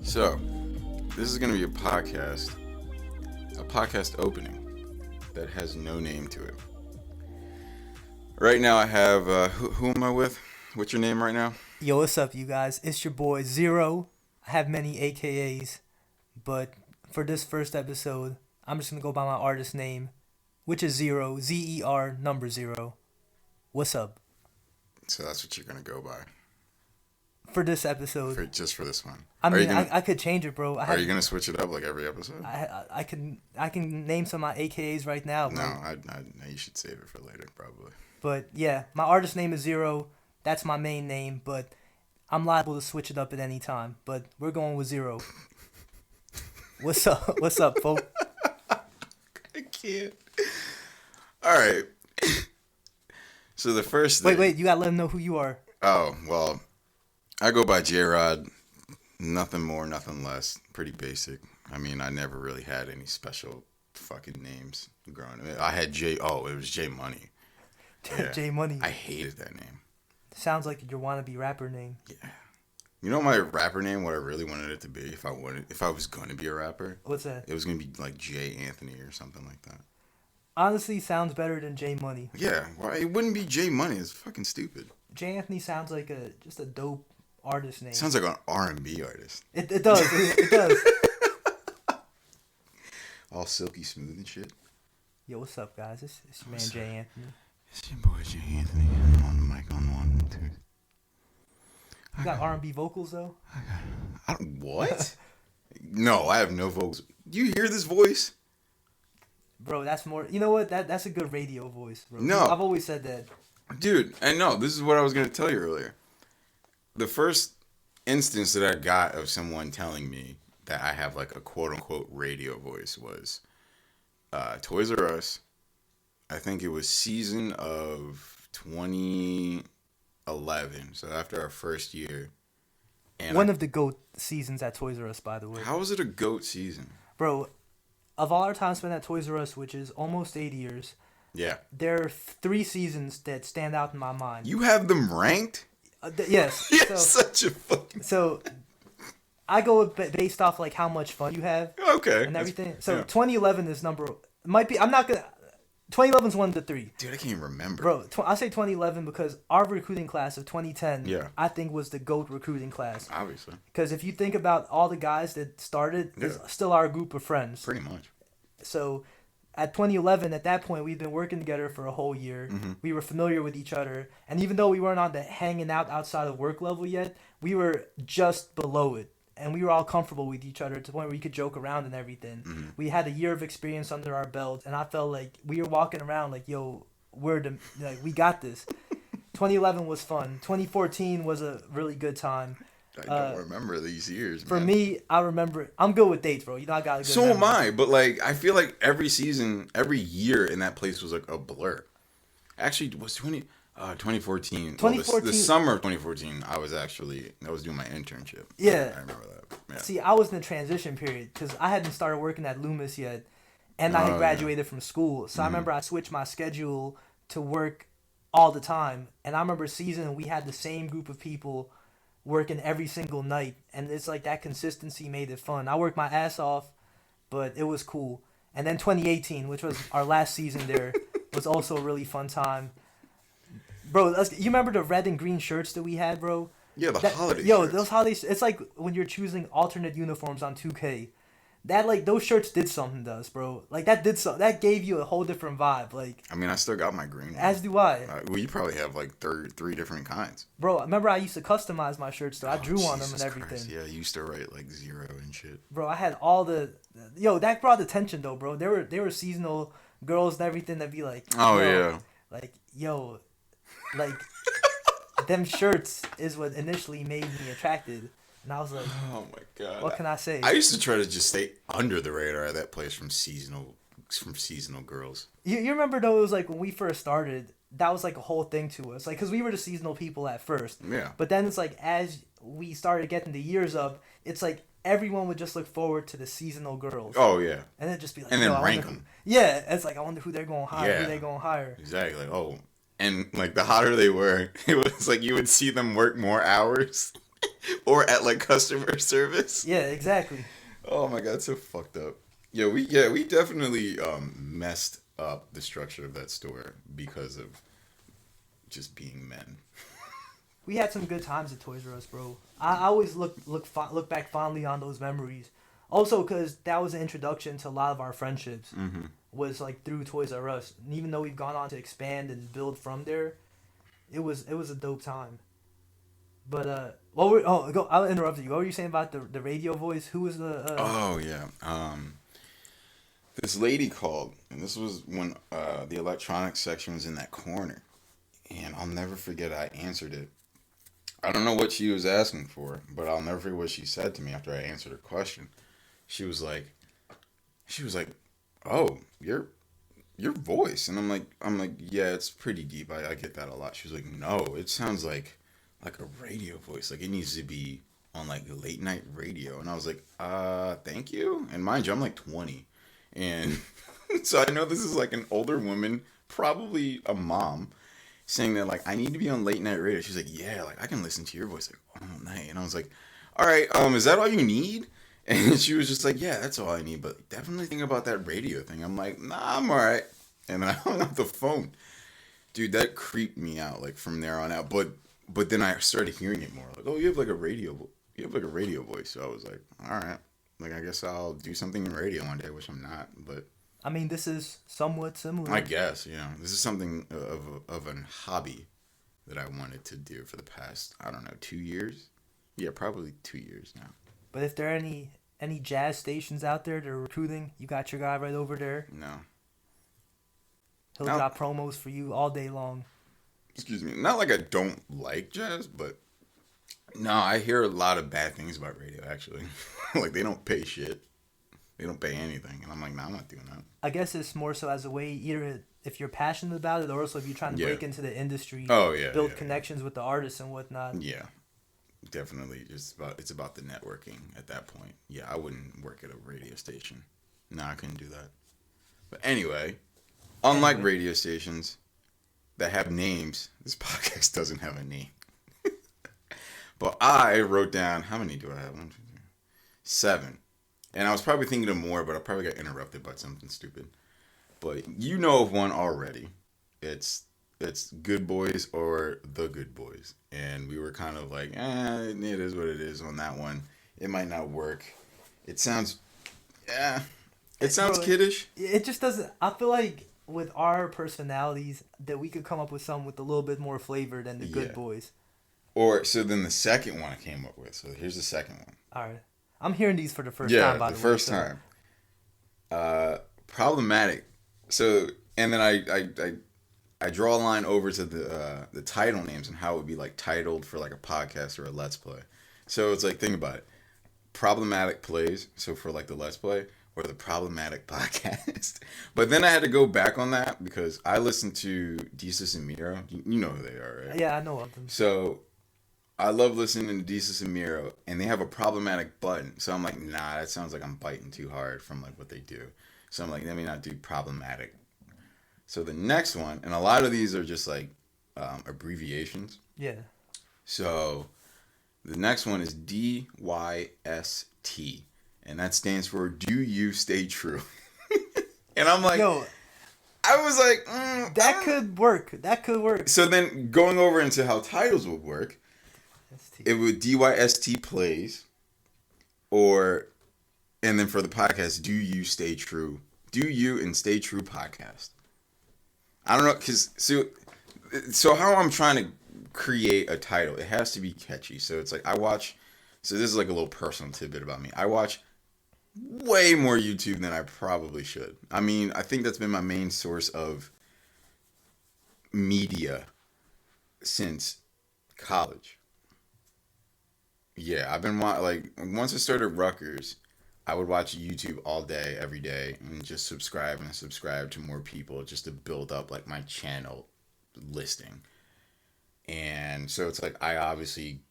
So, this is going to be a podcast opening that has no name to it. Right now I have, who am I with? What's your name right now? Yo, what's up, you guys? It's your boy Zero. I have many AKAs, but for this first episode, I'm just gonna go by my artist name, which is Zero, ZER number 0. What's up? So that's what you're going to go by. For this episode. Just for this one. I mean, I could change it, bro. Are you going to switch it up like every episode? I can name some of my AKAs right now, bro. No, you should save it for later, probably. But yeah, my artist name is Zero. That's my main name, but I'm liable to switch it up at any time. But we're going with Zero. What's up? What's up, folks? I can't. All right. So the first thing... Wait, you gotta let them know who you are. Oh, well, I go by J-Rod. Nothing more, nothing less. Pretty basic. I mean, I never really had any special fucking names growing up. I had it was J Money. Yeah. J Money. I hated that name. Sounds like your wannabe rapper name. Yeah. You know my rapper name, what I really wanted it to be if I was going to be a rapper? What's that? It was going to be like J Anthony or something like that. Honestly, sounds better than J Money. Yeah, why it wouldn't be J Money? It's fucking stupid. J Anthony sounds like just a dope artist name. Sounds like an R&B artist. It does. It does. All silky smooth and shit. Yo, what's up, guys? It's your man J Anthony. It's your boy J Anthony. I'm on the mic on 1 and 2. You got R&B vocals though? What? No, I have no vocals. Do you hear this voice? Bro, that's more. You know what? That's a good radio voice, bro. No, I've always said that. Dude, and no, this is what I was gonna tell you earlier. The first instance that I got of someone telling me that I have like a quote unquote radio voice was Toys R Us. I think it was season of 2011. So after our first year. And One of the GOAT seasons at Toys R Us, by the way. How was it a GOAT season? Bro, of all our time spent at Toys R Us, which is almost 8 years, yeah, there are 3 seasons that stand out in my mind. You have them ranked? Yes. You're such a fucking... So, I go based off like how much fun you have. Okay. And everything. So, yeah. 2011 is might be, I'm not going to... 2011 is one of the 3. Dude, I can't remember. Bro, I say 2011 because our recruiting class of 2010, yeah, I think was the GOAT recruiting class. Obviously. Because if you think about all the guys that started, it's still our group of friends. Pretty much. So, at 2011, at that point, we'd been working together for a whole year. Mm-hmm. We were familiar with each other. And even though we weren't on the hanging out outside of work level yet, we were just below it. And we were all comfortable with each other to the point where we could joke around and everything. Mm-hmm. We had a year of experience under our belt, and I felt like we were walking around like, yo, we got this. 2011 was fun. 2014 was a really good time. I don't remember these years, For man. me, I remember. I'm good with dates, bro. You know, I got a good So memory. am I, but like, I feel like every season, every year in that place was like a blur. Actually, it was 2014. 2014. The summer of 2014, I was doing my internship. Yeah. I remember that. Yeah. See, I was in the transition period because I hadn't started working at Loomis yet, and I had graduated from school. So I remember I switched my schedule to work all the time. And I remember season we had the same group of people working every single night, and it's like that consistency made it fun. I worked my ass off, but it was cool. And then 2018, which was our last season there, was also a really fun time. Bro, you remember the red and green shirts that we had, bro? Yeah, holiday Yo, shirts. those holidays, it's like when you're choosing alternate uniforms on 2K. That, like, those shirts did something to us, bro. Like, that gave you a whole different vibe. Like, I mean, I still got my green one. As do I. Well, you probably have, like, 3 different kinds. Bro, remember I used to customize my shirts, though. I drew on them and Jesus everything. Christ. Yeah, you used to write, like, 0 and shit. Bro, I had all the... Yo, that brought attention, though, bro. There were seasonal girls and everything that be like... Oh, yeah. Like, yo... Like... them shirts is what initially made me attracted. And I was like... Oh, my God. What can I say? I used to try to just stay under the radar at that place from seasonal girls. You remember, though, it was like when we first started... That was like a whole thing to us, like, because we were the seasonal people at first. Yeah. But then it's like as we started getting the years up, it's like everyone would just look forward to the seasonal girls. Oh yeah. And then just be like, and then rank them. Yeah, it's like I wonder who they're going to hire. Yeah. Who they going to hire? Exactly. And like the hotter they were, it was like you would see them work more hours. Or at like customer service. Yeah, exactly. Oh my god, so fucked up. Yeah, we definitely messed up the structure of that store because of just being men. We had some good times at Toys R Us, bro. I always look back fondly on those memories. Also, because that was an introduction to a lot of our friendships. Mm-hmm. Was like through Toys R Us, and even though we've gone on to expand and build from there, it was a dope time. But what were oh go? I'll interrupt you. What were you saying about the radio voice? Who was the Oh yeah. This lady called, and this was when the electronics section was in that corner, and I'll never forget. I answered it. I don't know what she was asking for, but I'll never forget what she said to me after I answered her question. She was like, she was like, "Oh, your voice," and I'm like, yeah, it's pretty deep. I get that a lot. She was like, "No, it sounds like a radio voice. Like it needs to be on like late night radio." And I was like, thank you." And mind you, I'm like 20, and so I know this is like an older woman, probably a mom, saying that like I need to be on late night radio. She's like, "Yeah, like I can listen to your voice like all night." And I was like, "All right, is that all you need?" And she was just like, "Yeah, that's all I need, but definitely think about that radio thing." I'm like, "Nah, I'm all right." And I hung up the phone. Dude, that creeped me out like from there on out. But then I started hearing it more. Like, "Oh, you have like a radio voice." So I was like, "All right. Like I guess I'll do something in radio one day," which I'm not, but I mean, this is somewhat I similar. guess, this is something of an hobby that I wanted to do for the past, I don't know, 2 years. Yeah, probably 2 years now. But if there are any jazz stations out there that are recruiting, you got your guy right over there. No. He'll Now, drop promos for you all day long. excuse me. Not like I don't like jazz, but no, I hear a lot of bad things about radio actually. Like they don't pay shit. They don't pay anything, and I'm like, "Nah, I'm not doing that." I guess it's more so as a way, either if you're passionate about it, or also if you're trying to Yeah. break into the industry, Oh yeah, build yeah, connections with the artists and whatnot. yeah. Definitely, it's about the networking at that point. Yeah, I wouldn't work at a radio station. No, I couldn't do that. But anyway, unlike Anyway, radio stations that have names, this podcast doesn't have a name. But I wrote down, how many do I have? 1, 2, 3, 7. And I was probably thinking of more, but I probably got interrupted by something stupid. But you know of one already. It's Good Boys or The Good Boys. And we were kind of like, it is what it is on that one. It might not work. It sounds, it sounds bro, kiddish. it just doesn't. I feel like with our personalities, that we could come up with something with a little bit more flavor than the Good Yeah. Boys. Or, so then the second one I came up with. So here's the second one. All right, I'm hearing these for the first Yeah, time. By the the way, first so- time. Problematic. So, and then I draw a line over to the title names and how it would be like titled for like a podcast or a let's play. So it's like, think about it. Problematic plays, so for like the let's play, or the problematic podcast. But then I had to go back on that because I listened to Desus and Miro. You know who they are, right? Yeah, I know of them. So I love listening to Desus and Miro, and they have a problematic button. So I'm like, nah, that sounds like I'm biting too hard from like what they do. So I'm like, let me not do problematic. So the next one, and a lot of these are just like abbreviations. Yeah. So the next one is DYST, and that stands for Do You Stay True? And I'm like, Yo, I was like, that could work. That could work. So then going over into how titles would work, it would DYST plays, and then for the podcast, Do You Stay True? Do You and Stay True podcast. I don't know, because so how I'm trying to create a title, it has to be catchy. So it's like so this is like a little personal tidbit about me. I watch way more YouTube than I probably should. I mean, I think that's been my main source of media since college. Yeah, I've been like, once I started Rutgers, I would watch YouTube all day, every day, and just subscribe to more people just to build up like my channel listing. And so it's like I obviously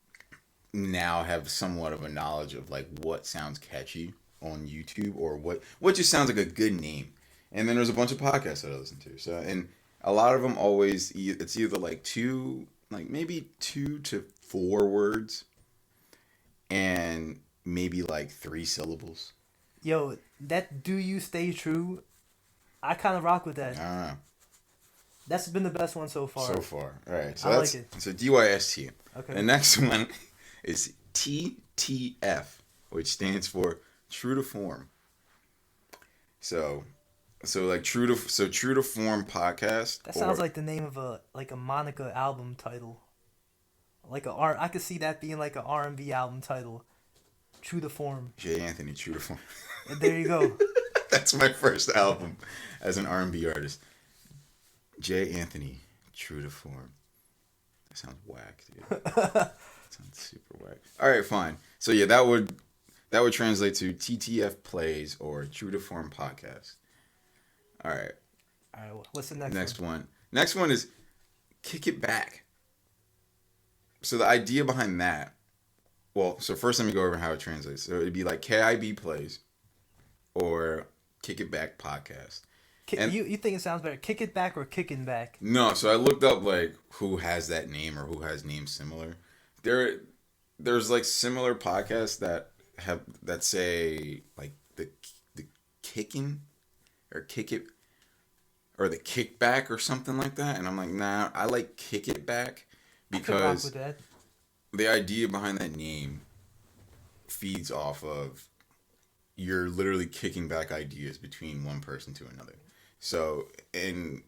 now have somewhat of a knowledge of like what sounds catchy on YouTube or what just sounds like a good name. And then there's a bunch of podcasts that I listen to. So, and a lot of them it's either like maybe 2 to 4 words. and maybe like 3 syllables. Yo, that "Do You Stay True," I kind of rock with that. I don't know. That's been the best one so far. So far. All right. So I that's like it. so DYST. Okay. The next one is TTF, which stands for True to Form. So like True to Form podcast. That sounds like the name of a Monica album title. I could see that being like a R&B album title. True to Form. J. Anthony, True to Form. And there you go. That's my first album as an R&B artist. J. Anthony, True to Form. That sounds whack, dude. That sounds super whack. All right, fine. So yeah, that would translate to TTF Plays or True to Form podcast. All right. All right. What's the next one? Next one is Kick It Back. So the idea behind that. Well, so first let me go over how it translates. So it'd be like KIB Plays or Kick It Back podcast. You think it sounds better? Kick It Back or Kicking Back? No, so I looked up like who has that name or who has names similar. There's like similar podcasts that say like the kicking or kick it or the kickback or something like that, and I'm like, nah, I like Kick It Back because with that. The idea behind that name feeds off of you're literally kicking back ideas between one person to another. So in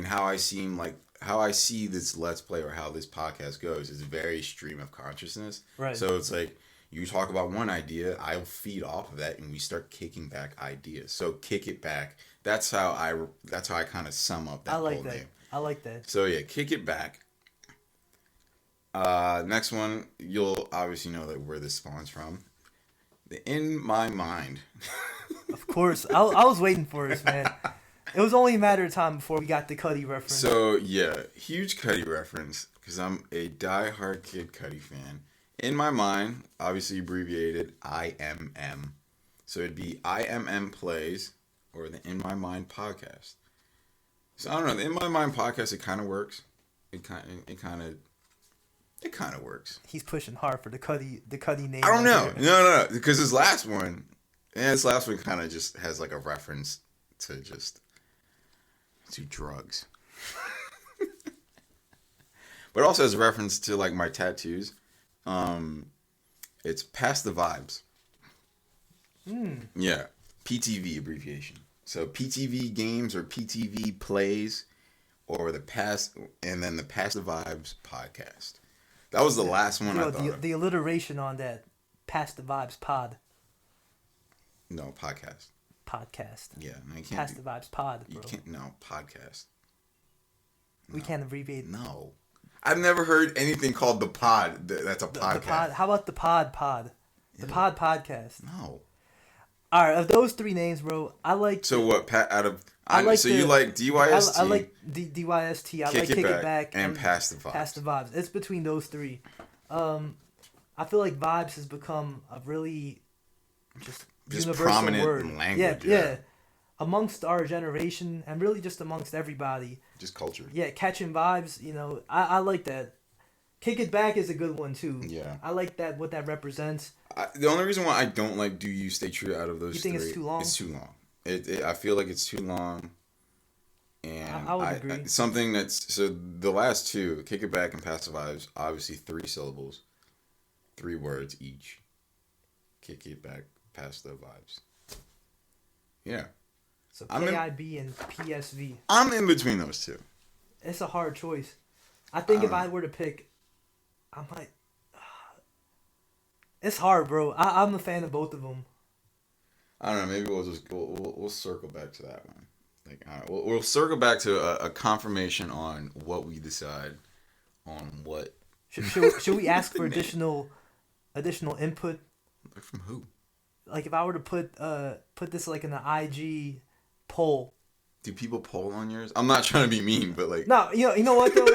how I see this Let's Play or how this podcast goes is very stream of consciousness. Right. So it's like you talk about one idea, I'll feed off of that, and we start kicking back ideas. So Kick It Back. That's how I kind of sum up that whole name. I like that. So yeah, Kick It Back. Next one, you'll obviously know where this spawns from. The In My Mind. Of course, I was waiting for this, man. It was only a matter of time before we got the Cudi reference. So yeah, huge Cudi reference because I'm a diehard Kid Cudi fan. In My Mind, obviously abbreviated IMM. So it'd be IMM Plays or the In My Mind podcast. So I don't know, the In My Mind podcast, it kind of works. It kind of works. He's pushing hard for the Cudi name. I don't know. No, because his last one kind of just has like a reference to drugs. But it also has a reference to like my tattoos. It's Past the Vibes. Yeah, PTV abbreviation. So PTV games or PTV plays or the Past the Vibes podcast. That was the last one I thought of. The alliteration on that, Past the Vibes pod. No, podcast. Podcast. Yeah, no, you can't. Past the Vibes pod, bro. You can't. No, podcast. We can't abbreviate. No, I've never heard anything called the pod. That's a podcast. The pod. How about the pod? The pod podcast. No. All right, of those 3 names, bro, I like. So what? You like DYST? I like DYST. I like Kick It Back and Past the Vibes. Past the Vibes. It's between those 3. I feel like Vibes has become a really just universal prominent word. language. Yeah. Amongst our generation and really just amongst everybody. Just culture. Yeah, catching vibes. I like that. Kick It Back is a good one too. Yeah. I like that. What that represents. The only reason why I don't like Do You Stay True out of those 3. You think it's too long? It's too long. I feel like it's too long. And I would agree. Something that's so the last 2, Kick It Back and Past the Vibes, obviously 3 syllables, 3 words each. Kick It Back, Past the Vibes. Yeah. So KIB and PSV. I'm in between those 2. It's a hard choice. I think if I were to pick, I might. It's hard, bro. I'm a fan of both of them. I don't know. Maybe we'll circle back to that one. Like, all right, we'll circle back to a confirmation on what we decide on what. Should we ask for additional input? From who? Like if I were to put this like in an IG poll. Do people poll on yours? I'm not trying to be mean, but like. No, you know what though.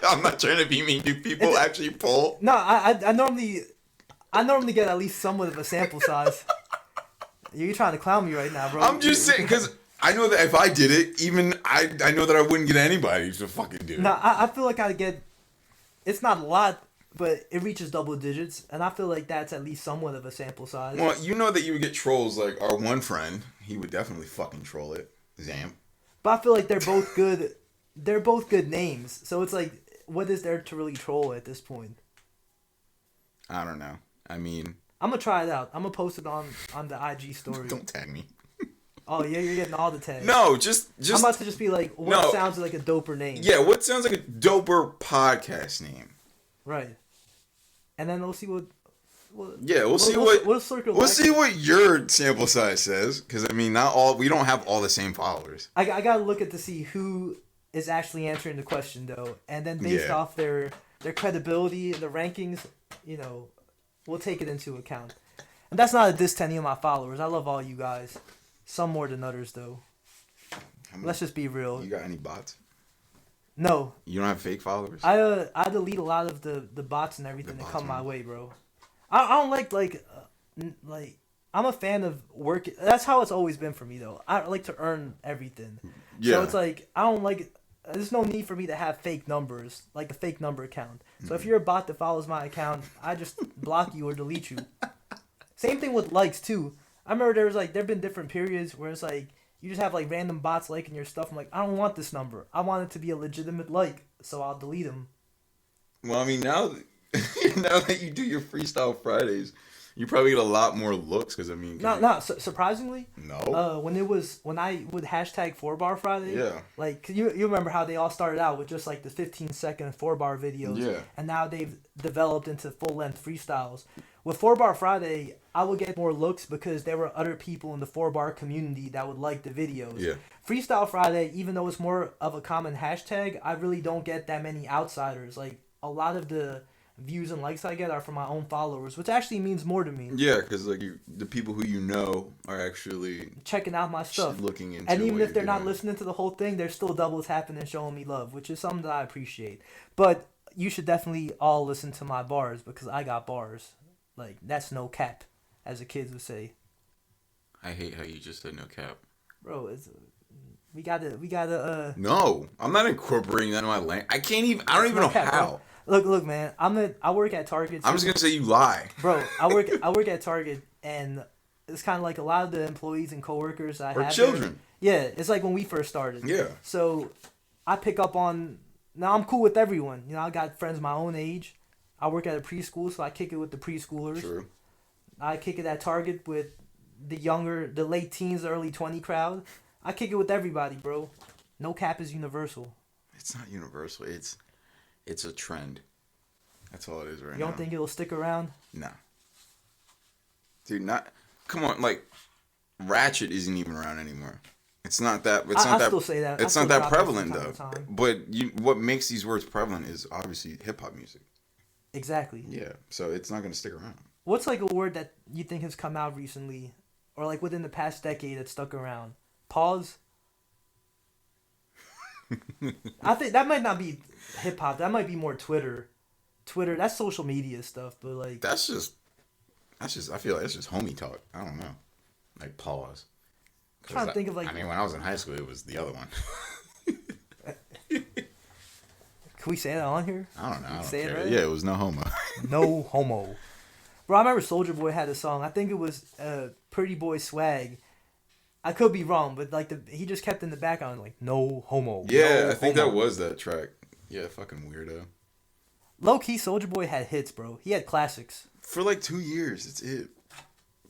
I'm not trying to be mean. Do people actually poll? No, I normally get at least somewhat of a sample size. You're trying to clown me right now, bro. I'm just saying because I know that if I did it, even I know that I wouldn't get anybody to fucking do it. No, I feel like I'd get. It's not a lot, but it reaches double digits, and I feel like that's at least somewhat of a sample size. Well, you know that you would get trolls. Like our one friend, he would definitely fucking troll it. Zamp. But I feel like they're both good. They're both good names, so it's like, what is there to really troll at this point? I don't know. I mean, I'm gonna try it out. I'm gonna post it on the IG story. don't tag me. Oh yeah, you're getting all the tags. No, just. I'm about to just be like, what sounds like a doper name? Yeah, what sounds like a doper podcast name? Right. And then we'll see what. We'll see what your sample size says, because I mean, we don't have all the same followers. I gotta look at to see who is actually answering the question though, and then based off their credibility, the rankings, we'll take it into account. And that's not a diss to any of my followers. I love all you guys. Some more than others though. Let's just be real. You got any bots? No. You don't have fake followers? I delete a lot of the bots and everything that come my way, bro. I don't like I'm a fan of work. That's how it's always been for me though. I like to earn everything. Yeah. So it's like I don't like. There's no need for me to have fake numbers, like a fake number account. So if you're a bot that follows my account, I just block you or delete you. Same thing with likes too. I remember there've been different periods where it's like you just have like random bots liking your stuff. I'm like, I don't want this number. I want it to be a legitimate like, so I'll delete them. Well, I mean now that you do your Freestyle Fridays, you probably get a lot more looks because I mean. Surprisingly. No. When I would hashtag 4-bar Friday. Yeah. Like you remember how they all started out with just like the 15-second 4-bar videos. Yeah. And now they've developed into full-length freestyles. With 4-bar Friday, I would get more looks because there were other people in the 4-bar community that would like the videos. Yeah. Freestyle Friday, even though it's more of a common hashtag, I really don't get that many outsiders. Like a lot of the views and likes I get are from my own followers, which actually means more to me. Yeah, because like the people who you know are actually checking out my stuff, looking into, and even if they're not listening to the whole thing, they're still double tapping and showing me love, which is something that I appreciate. But you should definitely all listen to my bars because I got bars. Like that's no cap, as the kids would say. I hate how you just said no cap, bro. We gotta. No, I'm not incorporating that in my language. I don't even know cap, how. Bro. Look, man. I work at Target. I'm just gonna say you lie, bro. I work at Target, and it's kind of like a lot of the employees and coworkers I have. Children. Yeah, it's like when we first started. Yeah. So, I pick up on. Now I'm cool with everyone. I got friends my own age. I work at a preschool, so I kick it with the preschoolers. True. I kick it at Target with the late teens, early 20 crowd. I kick it with everybody, bro. No cap is universal. It's not universal. It's a trend. That's all it is right now. You don't think it'll stick around? Nah. Dude, come on, like Ratchet isn't even around anymore. It's not that. I still say that. It's not that prevalent though. But what makes these words prevalent is obviously hip hop music. Exactly. Yeah, so it's not gonna stick around. What's like a word that you think has come out recently, or like within the past decade that stuck around? Pause. I think that might not be hip hop. That might be more Twitter. That's social media stuff. But like that's just. I feel like that's just homie talk. I don't know. Like pause. I'm trying to think of like. I mean, when I was in high school, it was the other one. Can we say that on here? I don't know. I don't say care. It right? Yeah, it was no homo. No homo. Bro, I remember Soulja Boy had a song. I think it was Pretty Boy Swag. I could be wrong, but like he just kept in the background like no homo. Yeah, no I think homo. that was that track. Yeah, fucking weirdo. Low key, Soulja Boy had hits, bro. He had classics. For like 2 years, it's it.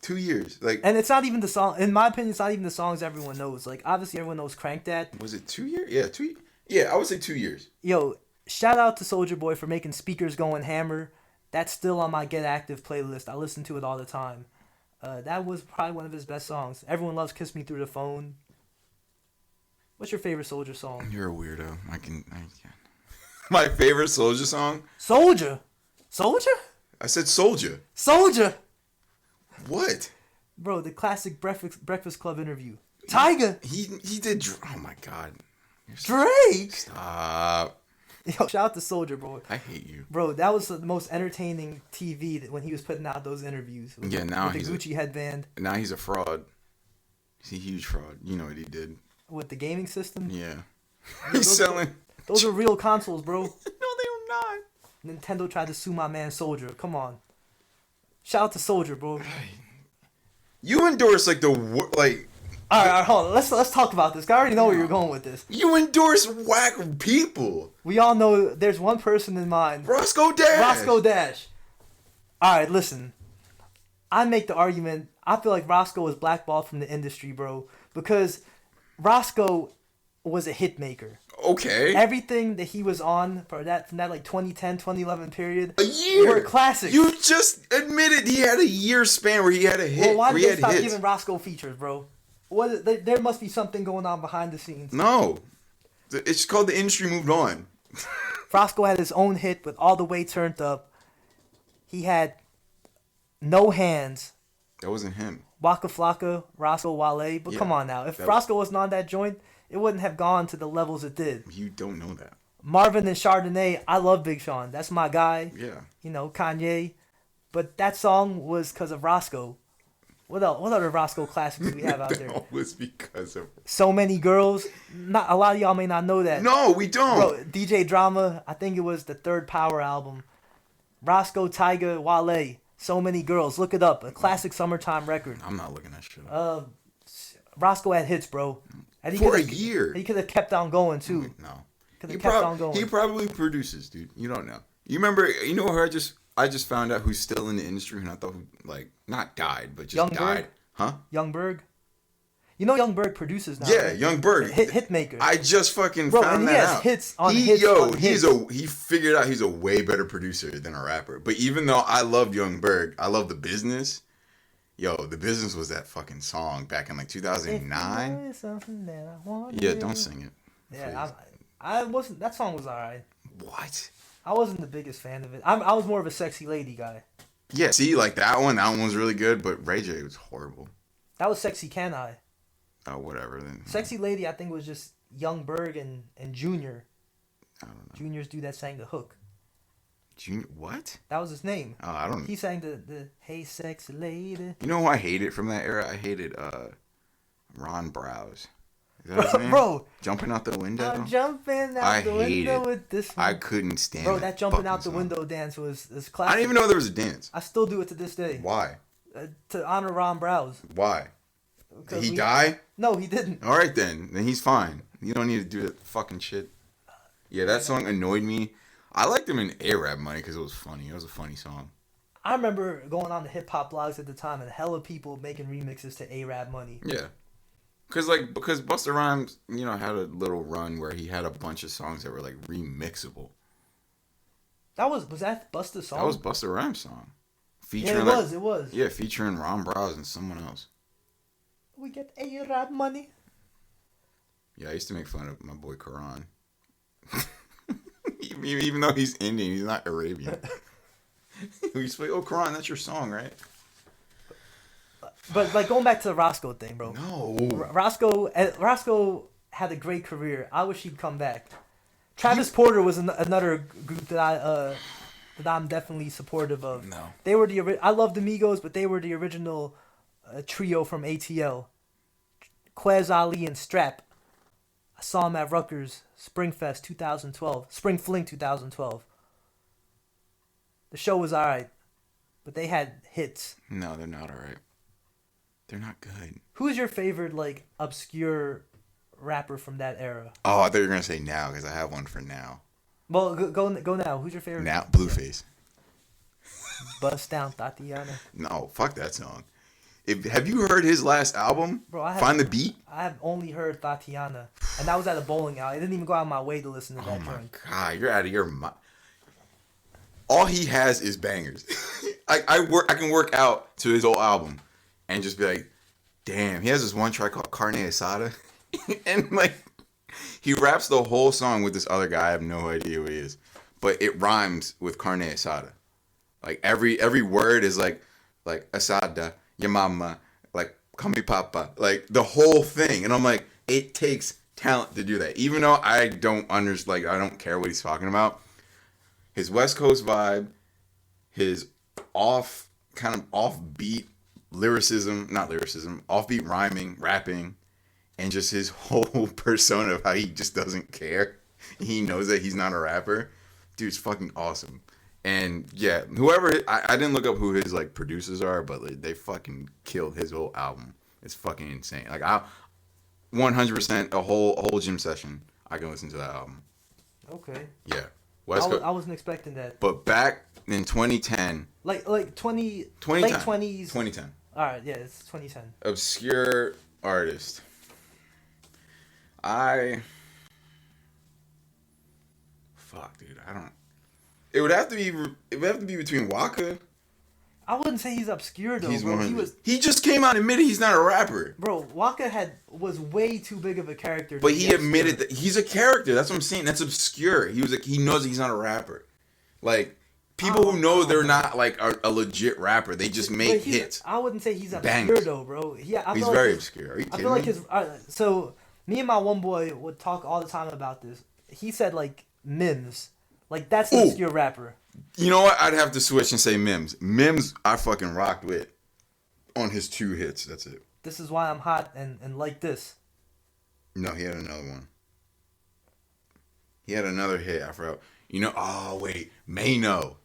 2 years, like. And it's not even the song. In my opinion, it's not even the songs everyone knows. Like obviously, everyone knows "Crank That." Was it 2 years? Yeah, 2. Yeah, I would say 2 years. Yo, shout out to Soulja Boy for making Speakers Going Hammer. That's still on my Get Active playlist. I listen to it all the time. That was probably one of his best songs. Everyone loves "Kiss Me Through the Phone." What's your favorite Soulja song? You're a weirdo. I can't. My favorite Soulja song? Soulja? I said Soulja. Soulja! What? Bro, the classic Breakfast Club interview. Tyga! He did. Oh my god. Drake! Stop. Yo, shout out to Soulja Boy. I hate you. Bro, that was the most entertaining TV when he was putting out those interviews. Yeah, now with the Gucci headband. Now he's a fraud. He's a huge fraud. You know what he did. With the gaming system? Yeah. He's selling. Those are real consoles, bro. No, they are not. Nintendo tried to sue my man Soldier. Come on. Shout out to Soldier, bro. You endorse like like. All right, hold on. Let's talk about this. I already know where you're going with this. You endorse whack people. We all know there's one person in mind. Roscoe Dash. Roscoe Dash. All right, listen. I make the argument. I feel like Roscoe was blackballed from the industry, bro, because Roscoe was a hit maker. Okay. Everything that he was on from that like 2010, 2011 period. A year. Were classics. You just admitted he had a year span where he had a hit. Well, why did they stop hits. giving Roscoe features, bro? There must be something going on behind the scenes. No. It's called the industry moved on. Roscoe had his own hit with All the Way Turned Up. He had No Hands. That wasn't him. Waka Flocka, Roscoe Wale. But come on now. If Roscoe wasn't on that joint, it wouldn't have gone to the levels it did. You don't know that. Marvin and Chardonnay, I love Big Sean. That's my guy. Yeah. You know, Kanye. But that song was because of Roscoe. What else? What other Roscoe classics do we have out there? That was because of... So Many Girls. Not a lot of y'all may not know that. No, we don't. Bro, DJ Drama, I think it was the third Power album. Roscoe, Tyga, Wale, So Many Girls. Look it up. A classic summertime record. I'm not looking at shit up. Roscoe had hits, bro. And For a year. He could have kept on going, too. No. Could have kept on going. He probably produces, dude. You don't know. You remember, you know who I just found out who's still in the industry and I thought who, like, not died, but just died. Huh? Young Berg. You know Young Berg produces now. Yeah, right? Young Berg. Hit maker. I just fucking bro, found and that he has out. Hits on hits on hits. He figured out he's a way better producer than a rapper. But even though I loved Young Berg, I love The Business. Yo, The Business was that fucking song back in like 2009. Yeah, don't sing it. Yeah, I wasn't. That song was alright. What? I wasn't the biggest fan of it. I was more of a Sexy Lady guy. Yeah, see, like that one was really good, but Ray J was horrible. That was Sexy Can I. Oh, whatever then. Sexy Lady, I think, was just Young Berg and Junior. I don't know. Junior's dude that sang the hook. Junior, what? That was his name. Oh, I don't know. He sang the Hey Sexy Lady. You know who I hated from that era? I hated Ron Browse. Is that his name? Bro. Jumping out the window? I'm jumping out the window with this one. I couldn't stand Bro, that jumping out the song. window dance was classic. I didn't even know there was a dance. I still do it to this day. Why? To honor Ron Browse. Why? Did he die? No, he didn't. All right, then he's fine. You don't need to do that fucking shit. Yeah, that song annoyed me. I liked him in A-Rap Money because it was funny. It was a funny song. I remember going on the hip-hop blogs at the time and hella people making remixes to A-Rap Money. Yeah. Because Busta Rhymes, had a little run where he had a bunch of songs that were, like, remixable. Was that Busta's song? That was Busta Rhymes' song. Featuring, yeah, it was. Yeah, featuring Ron Browse and someone else. We get A-Rap Money. Yeah, I used to make fun of my boy Karan. Even though he's Indian, he's not Arabian. We used to say, "Oh, Karan, that's your song, right?" But like going back to the Roscoe thing, bro. No. Roscoe had a great career. I wish he'd come back. Travis Porter was another group that I'm definitely supportive of. No. They were I love the Migos, but they were the original trio from ATL. Quez Ali and Strap. I saw him at Rutgers Springfest 2012. Spring Fling 2012. The show was alright, but they had hits. No, they're not alright. They're not good. Who's your favorite, like, obscure rapper from that era? Oh, I thought you were gonna say now because I have one for now. Well, go now. Who's your favorite? Now, Blueface. Bust Down Tatiana. No, fuck that song. Have you heard his last album? Bro, Find the Beat? I have only heard Tatiana, and that was at a bowling alley. I didn't even go out of my way to listen to that joint. Oh my god, you're out of your mind. All he has is bangers. I can work out to his whole album and just be like, damn. He has this one track called Carne Asada, and like he raps the whole song with this other guy. I have no idea who he is, but it rhymes with Carne Asada. Like every word is like asada. Your mama, like, call me papa, like, the whole thing. And I'm like, it takes talent to do that. Even though I don't understand, I don't care what he's talking about. His West Coast vibe, his offbeat offbeat rhyming, rapping, and just his whole persona of how he just doesn't care. He knows that he's not a rapper. Dude's fucking awesome. And yeah, whoever I didn't look up who his like producers are, but like, they fucking killed his whole album. It's fucking insane. Like I 100% a whole gym session. I can listen to that album. Okay. Yeah. I wasn't expecting that. But back in 2010, Like 20 2010, late 20s. 2010. All right, yeah, it's 2010. Obscure artist. Fuck, dude. I don't. It would have to be. It would have to be between Waka. I wouldn't say he's obscure though, He's bro. 100. He just came out and admitted he's not a rapper. Bro, Waka was way too big of a character. But he admitted that he's a character. That's what I'm saying. That's obscure. He knows he's not a rapper. Like people who know they're not like a legit rapper, they just make hits. I wouldn't say he's obscure Bangers. though, bro. He's very obscure. Are you kidding I feel like me? so me and my one boy would talk all the time about this. He said like Mims, like that's an obscure rapper. You know what? I'd have to switch and say Mims. Mims, I fucking rocked with on his 2 hits. That's it. This is why I'm hot and like this. No, he had another one. He had another hit. I forgot. You know? Oh wait, Mano.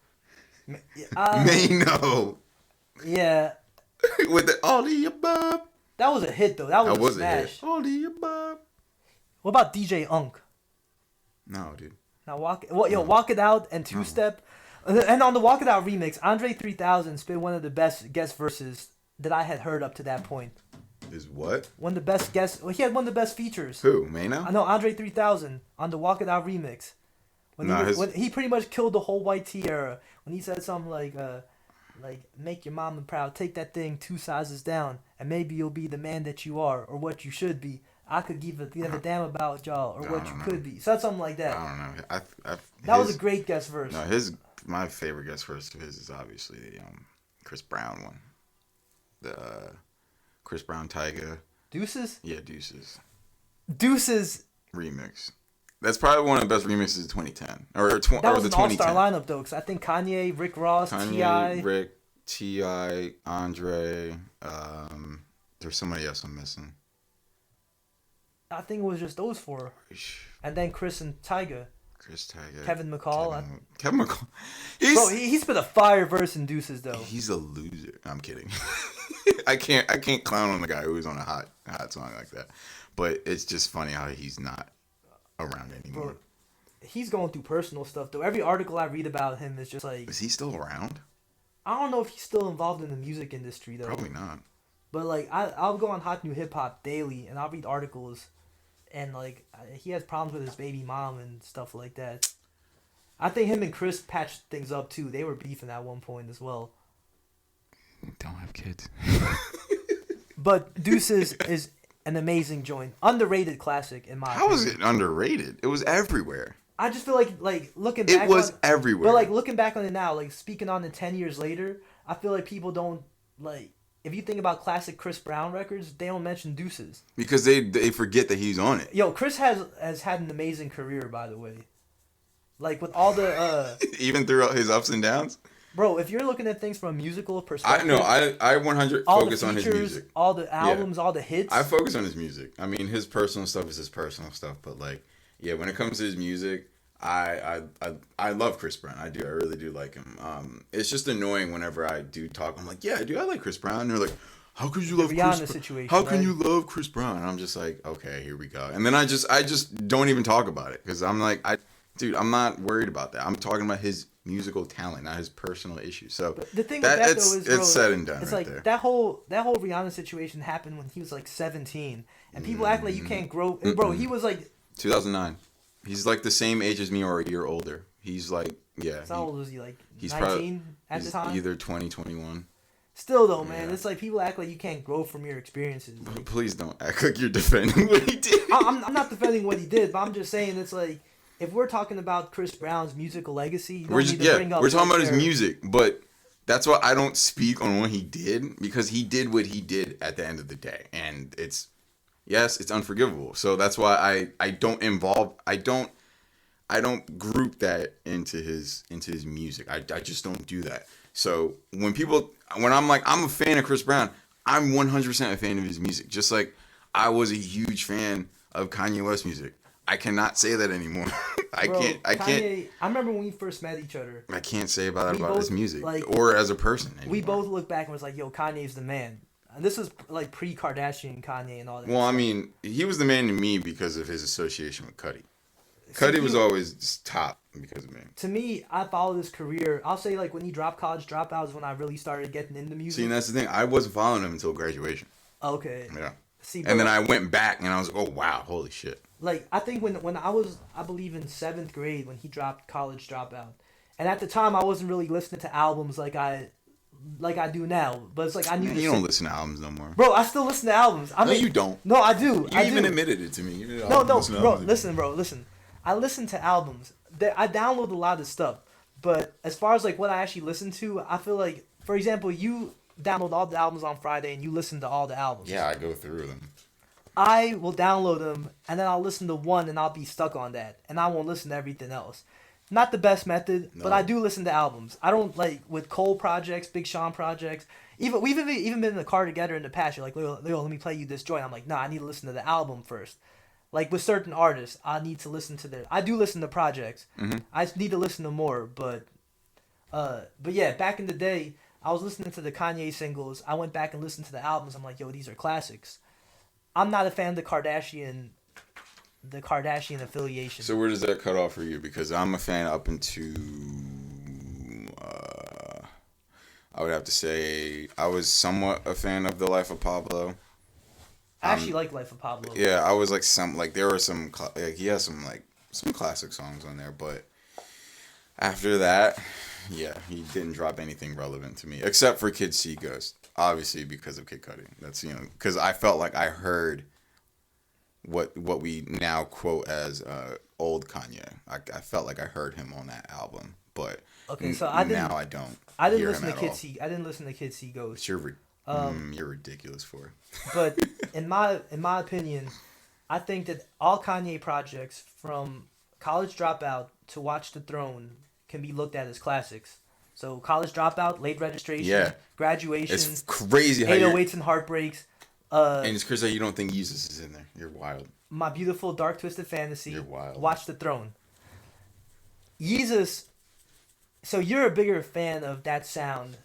Mano. Yeah. With the all the above. That was a hit though. That was a smash. A hit. All the above. What about DJ Unk? No, dude. Now Walk It Out and Two Step. And on the Walk It Out remix, Andre 3000 spit one of the best guest verses that I had heard up to that point. Is what? One of the best guests. Well, he had one of the best features. Who? Mano? I know Andre 3000 on the Walk It Out remix. When he pretty much killed the whole white tee era. When he said something like make your mama proud, take that thing 2 sizes down, and maybe you'll be the man that you are or what you should be. I could give a damn about y'all or what you could be. Said something like that. I don't know. That was a great guest verse. No, my favorite guest verse of his is obviously the Chris Brown one. The Chris Brown Tyga. Deuces? Yeah, Deuces. Deuces Remix. That's probably one of the best remixes of 2010. Or the 2010. That was an all-star lineup, though, because I think Kanye, Rick Ross, T.I. Rick, T.I., Andre. There's somebody else I'm missing. I think it was just those 4. And then Chris and Tyga. Chris Tyga. Kevin McCall. Kevin McCall. He spit a fire verse in Deuces, though. He's a loser. I'm kidding. I can't clown on the guy who was on a hot song like that. But it's just funny how he's not around anymore. Bro, he's going through personal stuff, though. Every article I read about him is just like... Is he still around? I don't know if he's still involved in the music industry, though. Probably not. But, like, I'll go on Hot New Hip Hop daily, and I'll read articles, and, like, he has problems with his baby mom and stuff like that. I think him and Chris patched things up, too. They were beefing at one point as well. Don't have kids. But Deuces is an amazing joint. Underrated classic, in my opinion. How is it underrated? It was everywhere. I just feel like looking back it was everywhere. But, like, looking back on it now, like, speaking on it 10 years later, I feel like people don't, like... If you think about classic Chris Brown records, they don't mention Deuces. Because they forget that he's on it. Yo, Chris has had an amazing career, by the way. Like, with all the... Even throughout his ups and downs? Bro, if you're looking at things from a musical perspective... I 100 focus on his music. All the albums, all the hits. I focus on his music. I mean, his personal stuff is his personal stuff. But, like, yeah, when it comes to his music... I love Chris Brown. I do. I really do like him. It's just annoying whenever I do talk. I'm like, yeah, dude, I like Chris Brown. And they're like, how could you love Chris Brown? Situation, how can you love Chris Brown? And I'm just like, okay, here we go. And then I just don't even talk about it because I'm like, dude, I'm not worried about that. I'm talking about his musical talent, not his personal issues. So but the thing with that though is, bro, it's said and done. It's right like there. that whole Rihanna situation happened when he was like 17, and people act like you can't grow. And bro, he was like 2009. He's like the same age as me or a year older. He's like, yeah. How old was he? Like he's 19 at the time? Either 20, 21. Still though, man, it's like people act like you can't grow from your experiences. Like, please don't act like you're defending what he did. I'm not defending what he did, but I'm just saying it's like if we're talking about Chris Brown's musical legacy, we're talking about his music, but that's why I don't speak on what he did because he did what he did at the end of the day, and it's unforgivable. So that's why I don't group that into his music. I just don't do that. So when I'm like I'm a fan of Chris Brown, I'm 100% a fan of his music. Just like I was a huge fan of Kanye West music. I cannot say that anymore. I Bro, can't. Kanye, I remember when we first met each other. I can't say about We both, his music like, or as a person anymore. We both looked back and was like, "Yo, Kanye's the man." And this was like pre-Kardashian Kanye and all that. Well, stuff. I mean, he was the man to me because of his association with Cudi. Cudi was always top because of me. To me, I followed his career. I'll say like when he dropped College Dropout is when I really started getting into music. See, and that's the thing. I wasn't following him until graduation. Okay. Yeah. See, and then I went back and I was like, oh wow, holy shit. Like I think when I was, I believe in 7th grade when he dropped College Dropout, and at the time I wasn't really listening to albums like I do now. But it's like I knew. You don't listen to albums no more, bro. I still listen to albums. I mean, no, you don't. No, I do. You even admitted it to me. No, bro. Listen. I listen to albums. I download a lot of stuff, but as far as like what I actually listen to, I feel like, for example, you download all the albums on Friday and you listen to all the albums. Yeah, I go through them. I will download them and then I'll listen to one and I'll be stuck on that and I won't listen to everything else. Not the best method, but I do listen to albums. I don't like with Cole projects, Big Sean projects. We've even been in the car together in the past. You're like, Leo, let me play you this joint. I'm like, nah, I need to listen to the album first. Like with certain artists, I need to listen to their. I do listen to projects. Mm-hmm. I just need to listen to more, but yeah, back in the day, I was listening to the Kanye singles. I went back and listened to the albums. I'm like, yo, these are classics. I'm not a fan of the Kardashian affiliation. So where does that cut off for you? Because I'm a fan up into. I would have to say I was somewhat a fan of The Life of Pablo. I actually like Life of Pablo. Yeah, I was like there were some he has some classic songs on there, but after that, yeah, he didn't drop anything relevant to me except for Kid See Ghost, obviously because of Kid Cudi. That's because I felt like I heard what we now quote as old Kanye. I felt like I heard him on that album, but okay, so I don't. I didn't listen to Kid See. I didn't listen to Kid See Ghost. You're ridiculous for it. But in my opinion, I think that all Kanye projects from College Dropout to Watch the Throne can be looked at as classics. So College Dropout, Late Registration, Graduation, it's crazy how 808s and Heartbreaks. And it's crazy how you don't think Yeezus is in there. You're wild. My Beautiful Dark Twisted Fantasy. You're wild. Watch the Throne. Yeezus. So you're a bigger fan of that sound.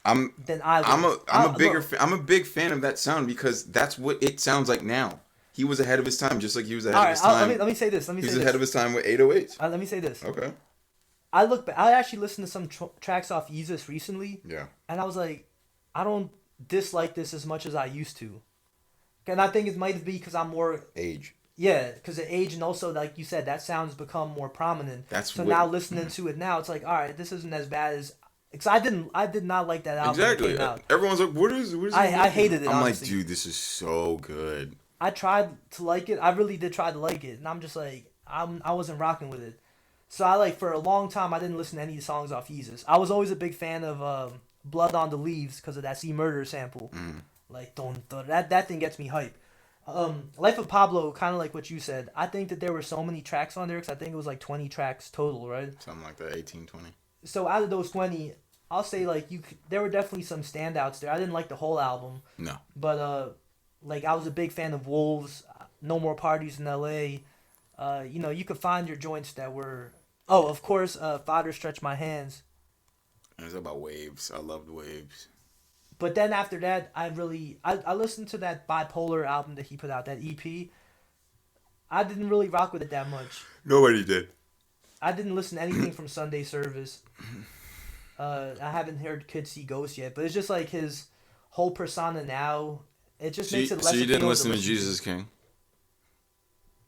Than I was. I'm a big fan of that sound because that's what it sounds like now. He was ahead of his time, just like he was ahead of his time. Let me say this. He was ahead of his time with 808s. Let me say this. Okay. I look back. I actually listened to some tracks off Yeezus recently. Yeah. And I was like, I don't dislike this as much as I used to. And I think it might be because I'm more age. Yeah, because of age and also like you said, that sound's become more prominent. Now listening to it now, it's like, all right, this isn't as bad as. Because I did not like that album. Exactly. Everyone's like, what is I hated it. I'm honestly. like, dude, this is so good. I tried to like it. I really did try to like it, and I'm just like, I wasn't rocking with it. So I for a long time I didn't listen to any songs off Yeezus. I was always a big fan of Blood on the Leaves because of that C Murder sample. Like that thing gets me hype. Life of Pablo, kind of like what you said. I think that there were so many tracks on there because I think it was like 20 tracks total, right? Something like that, 18, 20. So out of those 20, I'll say like there were definitely some standouts there. I didn't like the whole album. No. But like I was a big fan of Wolves, No More Parties in L.A. You could find your joints that were. Oh, of course, Father Stretch My Hands. It was about Waves. I loved Waves. But then after that, I listened to that Bipolar album that he put out, that EP. I didn't really rock with it that much. Nobody did. I didn't listen to anything from Sunday Service. I haven't heard Kid See Ghost yet, but it's just like his whole persona now. It just makes it less. So you didn't listen to Jesus King?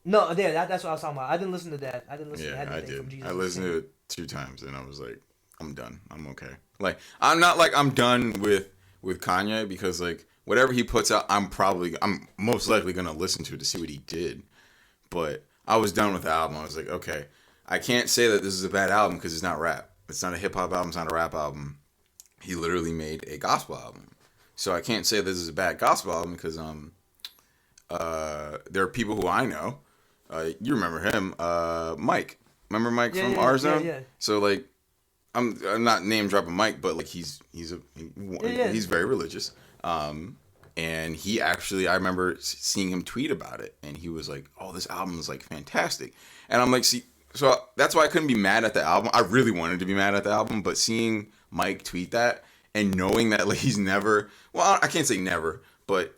No, yeah, that's what I was talking about. I didn't listen to that. I didn't listen to anything I did. from Jesus. I listened to it 2 times, and I was like, I'm done. I'm okay. Like, I'm not like I'm done with Kanye because like whatever he puts out, I'm most likely gonna listen to see what he did. But I was done with the album. I was like, okay, I can't say that this is a bad album because it's not rap. It's not a hip hop album. It's not a rap album. He literally made a gospel album. So I can't say this is a bad gospel album because there are people who I know. You remember him, Mike. Remember Mike from R Zone? Yeah. So like, I'm not name dropping Mike, but like he's very religious. And he actually, I remember seeing him tweet about it, and he was like, "Oh, this album is like fantastic." And I'm like, "See, so that's why I couldn't be mad at the album. I really wanted to be mad at the album, but seeing Mike tweet that and knowing that like he's never, well, I can't say never, but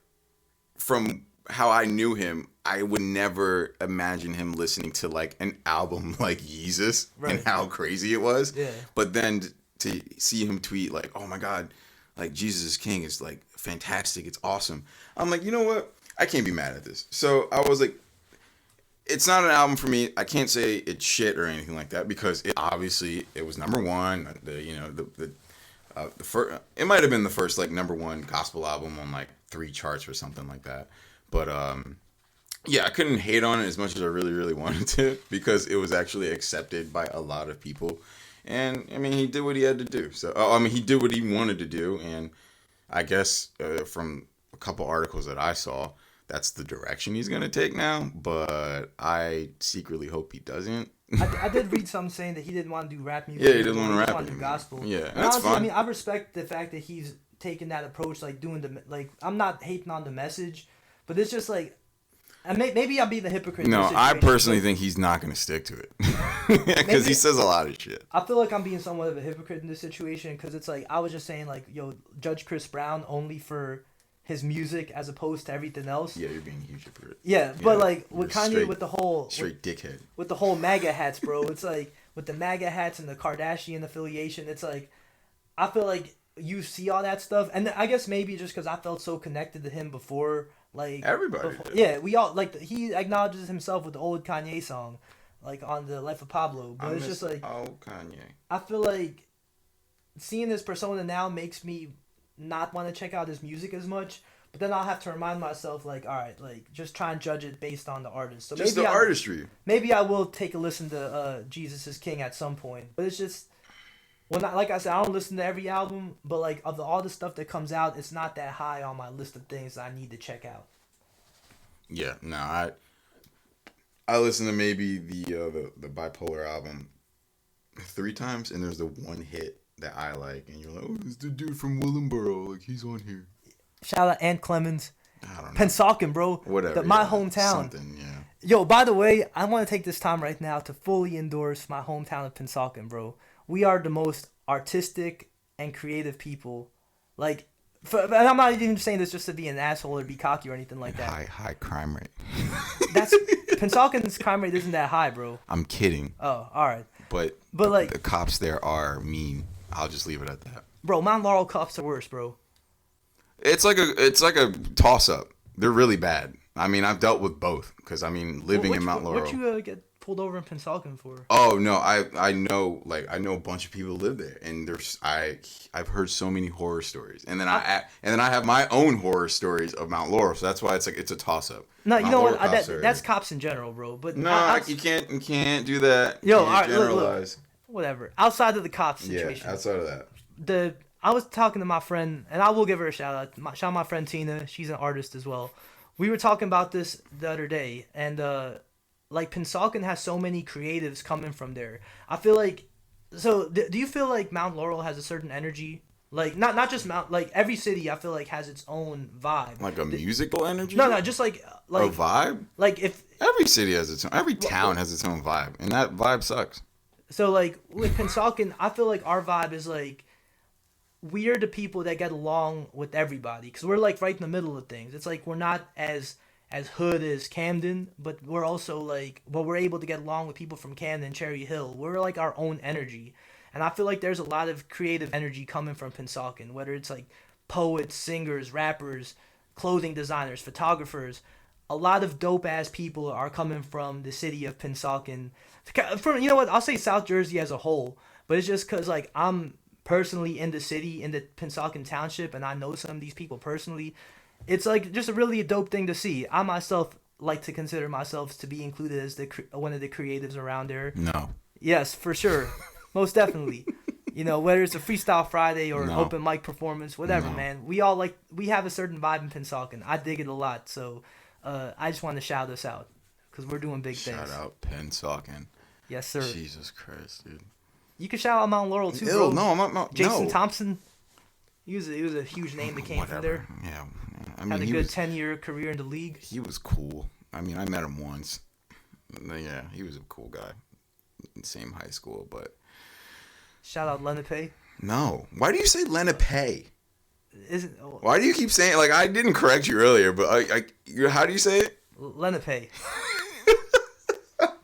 from how I knew him, I would never imagine him listening to like an album like Yeezus and how crazy it was. Yeah. But then to see him tweet like, "Oh my God, like Jesus is King is like fantastic. It's awesome." I'm like, you know what? I can't be mad at this. So I was like, it's not an album for me. I can't say it's shit or anything like that because it was number one. The first, it might have been the first like number one gospel album on like 3 charts or something like that. But yeah, I couldn't hate on it as much as I really, really wanted to because it was actually accepted by a lot of people. And, I mean, he did what he had to do. So, I mean, he did what he wanted to do. And I guess from a couple articles that I saw, that's the direction he's going to take now. But I secretly hope he doesn't. I did read something saying that he didn't want to do rap music. Yeah, he doesn't want to rap anymore. Do gospel. Yeah, and that's honestly, fine. I mean, I respect the fact that he's taking that approach, like doing I'm not hating on the message, but it's just like, and maybe I'll be the hypocrite. No, I personally think he's not going to stick to it because he says a lot of shit. I feel like I'm being somewhat of a hypocrite in this situation because it's like I was just saying like, yo, judge Chris Brown only for his music as opposed to everything else. Yeah, you're being a huge hypocrite. Yeah, but like with Kanye with the whole dickhead with the whole MAGA hats, bro. It's like with the MAGA hats and the Kardashian affiliation. It's like I feel like you see all that stuff, and I guess maybe just because I felt so connected to him before, like everybody. Yeah, we all like he acknowledges himself with the old Kanye song, like on the Life of Pablo. But it's just like Kanye. I feel like seeing this persona now makes me not want to check out his music as much. But then I'll have to remind myself, like, all right, like just try and judge it based on the artist. So just maybe the artistry. Maybe I will take a listen to Jesus is King at some point. But it's just. Well, like I said, I don't listen to every album, but like of all the stuff that comes out, it's not that high on my list of things that I need to check out. Yeah, no, I listened to maybe the Bipolar album 3 times, and there's the one hit that I like, and you're like, "Oh, it's the dude from Willenboro, like he's on here." Shout out Ant Clemens, I don't know. Pennsauken, bro, whatever, my hometown. Something, yeah. Yo, by the way, I want to take this time right now to fully endorse my hometown of Pennsauken, bro. We are the most artistic and creative people. Like, and I'm not even saying this just to be an asshole or be cocky or anything like that. High crime rate. Pennsauken's crime rate isn't that high, bro. I'm kidding. Oh, all right. But like the cops there are mean. I'll just leave it at that. Bro, Mount Laurel cops are worse, bro. It's like a toss up. They're really bad. I mean, I've dealt with both because I mean, living in Mount Laurel. What you get pulled over in Pennsauken for? Oh no, I know a bunch of people live there, and I've heard so many horror stories, and then I have my own horror stories of Mount Laurel, so that's why it's like it's a toss up. No, you know what? That's cops in general, bro. But no, you can't do that. Yo, all right, look, whatever. Outside of the cops situation. Yeah, outside of that. I was talking to my friend, and I will give her a shout out. Shout out my friend Tina. She's an artist as well. We were talking about this the other day, and like Pennsauken has so many creatives coming from there. I feel like, so do you feel like Mount Laurel has a certain energy? Like not just like every city I feel like has its own vibe. Like a musical energy? No, just like a vibe? Like if every city has its own, every town has its own vibe, and that vibe sucks. So like with Pennsauken, I feel like our vibe is like we are the people that get along with everybody because we're like right in the middle of things. It's like we're not as hood as Camden, but we're also like, but we're able to get along with people from Camden, Cherry Hill. We're like our own energy. And I feel like there's a lot of creative energy coming from Pennsauken, whether it's like poets, singers, rappers, clothing designers, photographers. A lot of dope ass people are coming from the city of Pennsauken. From, you know what, I'll say South Jersey as a whole, but it's just because like I'm personally in the city, in the Pennsauken township, and I know some of these people personally. It's like just a really dope thing to see. I myself like to consider myself to be included as one of the creatives around there. No. Yes, for sure. Most definitely. You know, whether it's a Freestyle Friday or an open mic performance, whatever, man. We have a certain vibe in Pennsauken. I dig it a lot. So I just want to shout us out because we're doing big things. Shout out Pennsauken. Yes, sir. Jesus Christ, dude. You can shout out Mount Laurel too, bro. No, I'm not. Jason Thompson. He was a huge name that came from there. Yeah. I mean, had a good 10-year career in the league. He was cool. I mean, I met him once. Yeah, he was a cool guy. Same high school, but Shout out Lenape. no. Why do you say Lenape? Isn't Why do you keep saying like I didn't correct you earlier, but how do you say it? Lenape.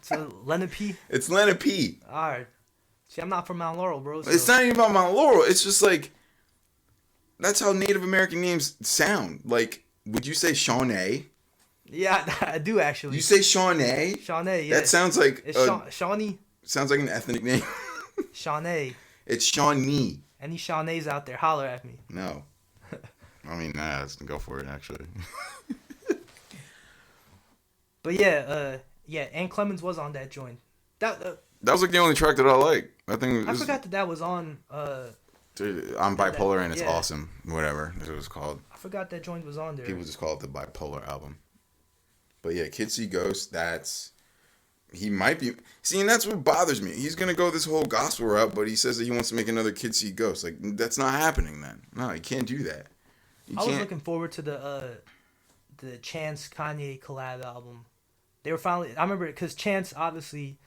So Lenape. It's Lenape. All right. See, I'm not from Mount Laurel, bro. So. It's not even about Mount Laurel. It's just like that's how Native American names sound. Like, would you say Shawnee? Yeah, I do actually. You say Shawnee? Shawnee, yeah. That sounds like it's Shawnee. Sounds like an ethnic name. Shawnee. It's Shawnee. Any Shawnees out there, holler at me. No. I mean, nah, let's go for it, actually. But yeah, Ann Clemens was on that joint. That was like the only track that I like. I forgot that was on. Dude, I'm bipolar and it's awesome. Whatever, that's what it's called. I forgot that joint was on there. People just call it the bipolar album. But yeah, Kids See Ghosts, he might be... See, and that's what bothers me. He's going to go this whole gospel route, but he says that he wants to make another Kids See Ghosts. Like, that's not happening then. No, you can't do that. I was looking forward to the Chance Kanye collab album. They were finally... I remember it because Chance, obviously,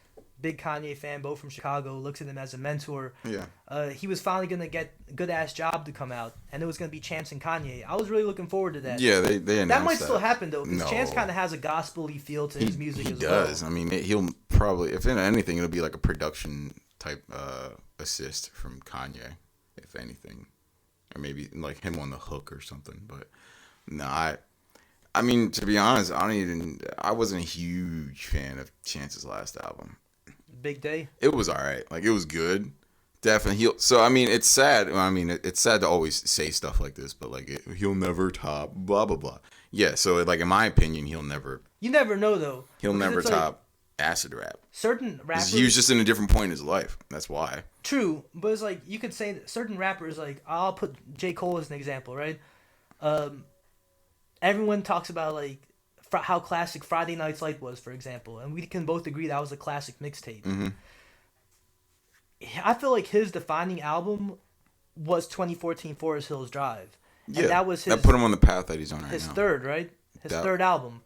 big Kanye fan, both from Chicago, looks at him as a mentor. Yeah. He was finally going to get a good-ass job to come out, and it was going to be Chance and Kanye. I was really looking forward to that. Yeah, they announced that. Might still happen, though, because No. Chance kind of has a gospel-y feel to his music as well. He does. I mean, he'll probably... If anything, it'll be like a production-type assist from Kanye, if anything. Or maybe like him on the hook or something. But no, I mean, to be honest, I wasn't a huge fan of Chance's last album. Big Day? It was all right. Like, it was good. Definitely. So, I mean, it's sad. I mean, it's sad to always say stuff like this, but, like, he'll never top blah, blah, blah. Yeah, so, like, in my opinion, he'll never... You never know, though. He'll never top acid rap. Certain rappers... He was just in a different point in his life. That's why. True, but it's like, you could say that certain rappers, like, I'll put J. Cole as an example, right? Everyone talks about, like, how classic Friday Night's Light was, for example, and we can both agree that was a classic mixtape. Mm-hmm. I feel like his defining album was 2014 Forest Hills Drive. Yeah, and that was his... That put him on the path that he's on right now. His third, right? His third album.